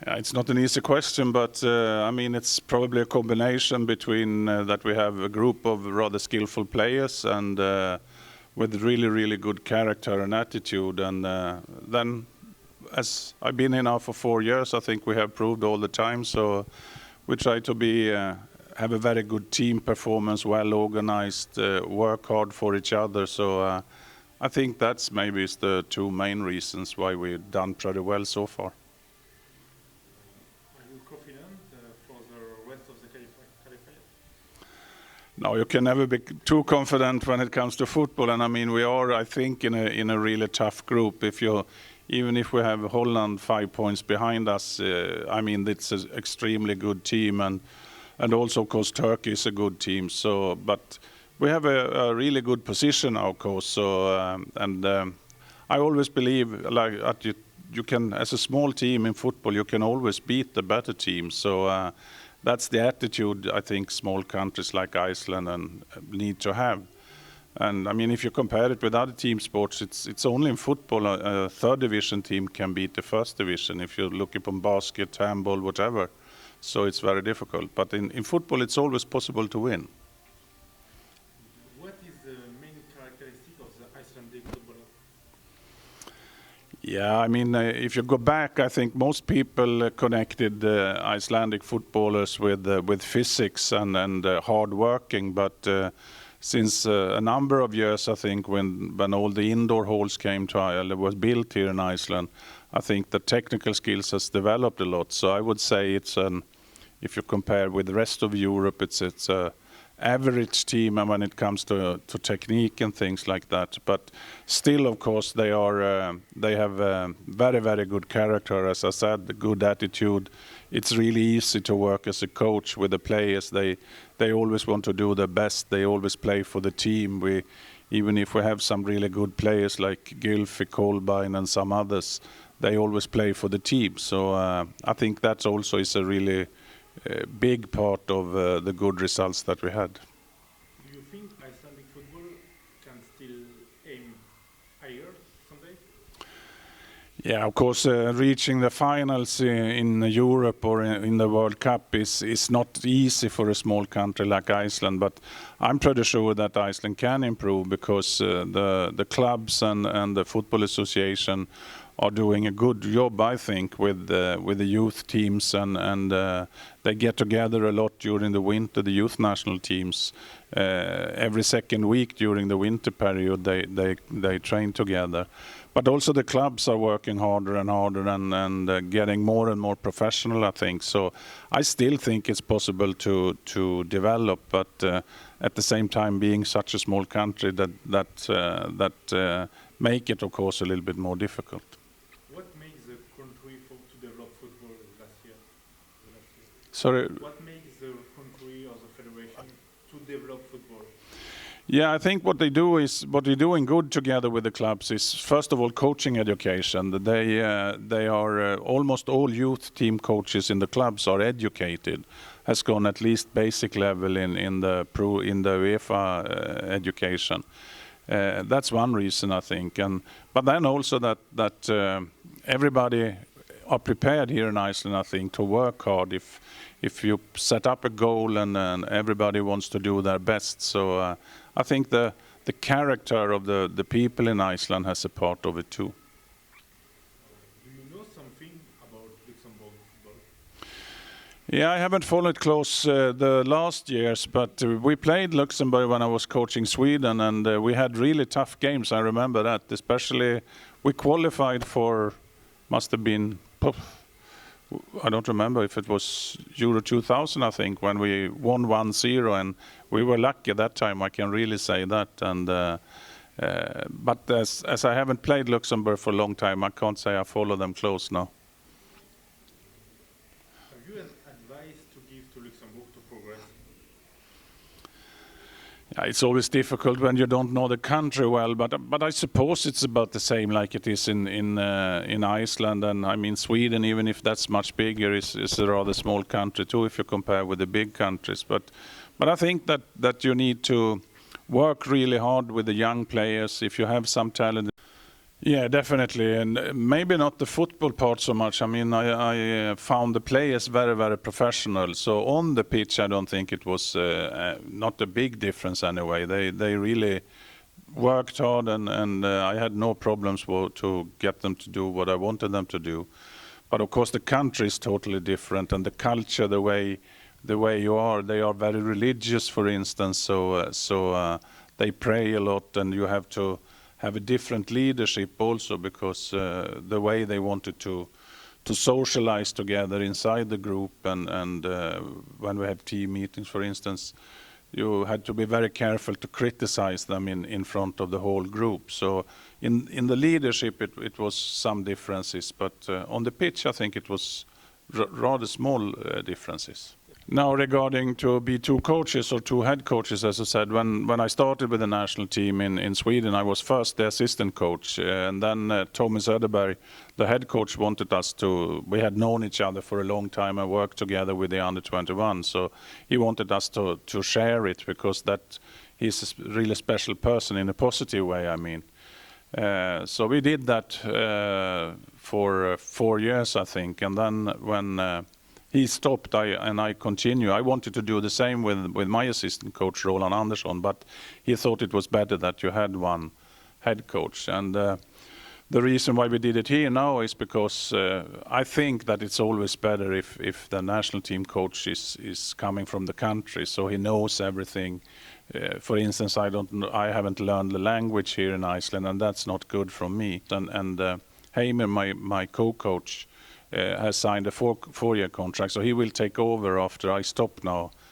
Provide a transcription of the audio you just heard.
Yeah, it's not an easy question, but I mean it's probably a combination between that we have a group of rather skillful players and with really good character and attitude, and then as I've been here now for 4 years, I think we have proved all the time. So we try to be have a very good team performance, well organized, work hard for each other. So I think that's maybe is the two main reasons why we've done pretty well so far. Are you confident for the rest of the qualifier? No, you can never be too confident when it comes to football, and I mean we are, I think, in a really tough group. Even if we have Holland 5 points behind us, I mean it's an extremely good team, and also of course Turkey is a good team. So, but we have a really good position now, of course. So, I always believe like that you can, as a small team in football, you can always beat the better teams. So that's the attitude I think small countries like Iceland need to have. And I mean, if you compare it with other team sports, it's only in football a third division team can beat the first division. If you look upon basket, handball, whatever, so it's very difficult. But in football, it's always possible to win. What is the main characteristic of the Icelandic footballer? Yeah, I mean, if you go back, I think most people connected Icelandic footballers with physics and hard working, but since a number of years, I think, when all the indoor halls came to Ireland, was built here in Iceland, I think the technical skills has developed a lot. So I would say it's if you compare with the rest of Europe, it's a average team when it comes to technique and things like that. But still, of course, they have very good character. As I said, good attitude. It's really easy to work as a coach with the players. They always want to do their best. They always play for the team. Even if we have some really good players like Gylfi, Kolbeinn and some others, they always play for the team. So I think that also is a really big part of the good results that we had. Do you think Icelandic football can still aim higher someday? Yeah, of course, reaching the finals in Europe or in the World Cup is not easy for a small country like Iceland. But I'm pretty sure that Iceland can improve because the clubs and the football association are doing a good job, I think, with the youth teams, and they get together a lot during the winter. The youth national teams every second week during the winter period they train together. But also the clubs are working harder and harder and getting more and more professional, I think. So I still think it's possible to develop, but at the same time, being such a small country that make it, of course, a little bit more difficult. What makes the country to develop football last year? Sorry. What makes the country or the federation to develop football? Yeah, I think what they're doing good together with the clubs is, first of all, coaching education. They are almost all youth team coaches in the clubs are educated, has gone at least basic level in the UEFA education. That's one reason, I think, but then also that everybody are prepared here in Iceland, I think, to work hard if you set up a goal and everybody wants to do their best. So I think the character of the people in Iceland has a part of it too. Do you know something about Luxembourg football? Yeah, I haven't followed close the last years, but we played Luxembourg when I was coaching Sweden, and we had really tough games. I remember that, especially we qualified for, must have been, I don't remember if it was Euro 2000, I think, when we won 1-0, and we were lucky that time, I can really say that. And but as I haven't played Luxembourg for a long time, I can't say I follow them close now. Have you an advice to give to Luxembourg to progress? Yeah, it's always difficult when you don't know the country well, but I suppose it's about the same like it is in Iceland, and I mean Sweden, even if that's much bigger, is a rather small country too if you compare with the big countries. But I think that you need to work really hard with the young players. If you have some talent, Yeah, definitely, and maybe not the football part so much. I mean, I found the players very, very professional. So on the pitch, I don't think it was not a big difference anyway. They really worked hard, and I had no problems to get them to do what I wanted them to do. But of course, the country is totally different, and the culture, the way you are, they are very religious, for instance. So they pray a lot, and you have to have a different leadership also, because the way they wanted to socialize together inside the group, and when we have team meetings, for instance, you had to be very careful to criticize them in front of the whole group. So in the leadership it was some differences, but on the pitch I think it was rather small differences. Now, regarding to be two coaches or two head coaches, as I said, when I started with the national team in Sweden, I was first the assistant coach, and then Tommy Söderberg, the head coach, wanted us to. We had known each other for a long time and worked together with the under 21, so he wanted us to share it, because that he's a really special person in a positive way. I mean, so we did that for 4 years, I think, and then when he stopped, I continue. I wanted to do the same with my assistant coach, Roland Andersson, but he thought it was better that you had one head coach. And the reason why we did it here now is because I think that it's always better if the national team coach is coming from the country, so he knows everything. For instance, I haven't learned the language here in Iceland, and that's not good for me. And Heimer, my co-coach, has signed a 4-year contract, so he will take over after I stop now.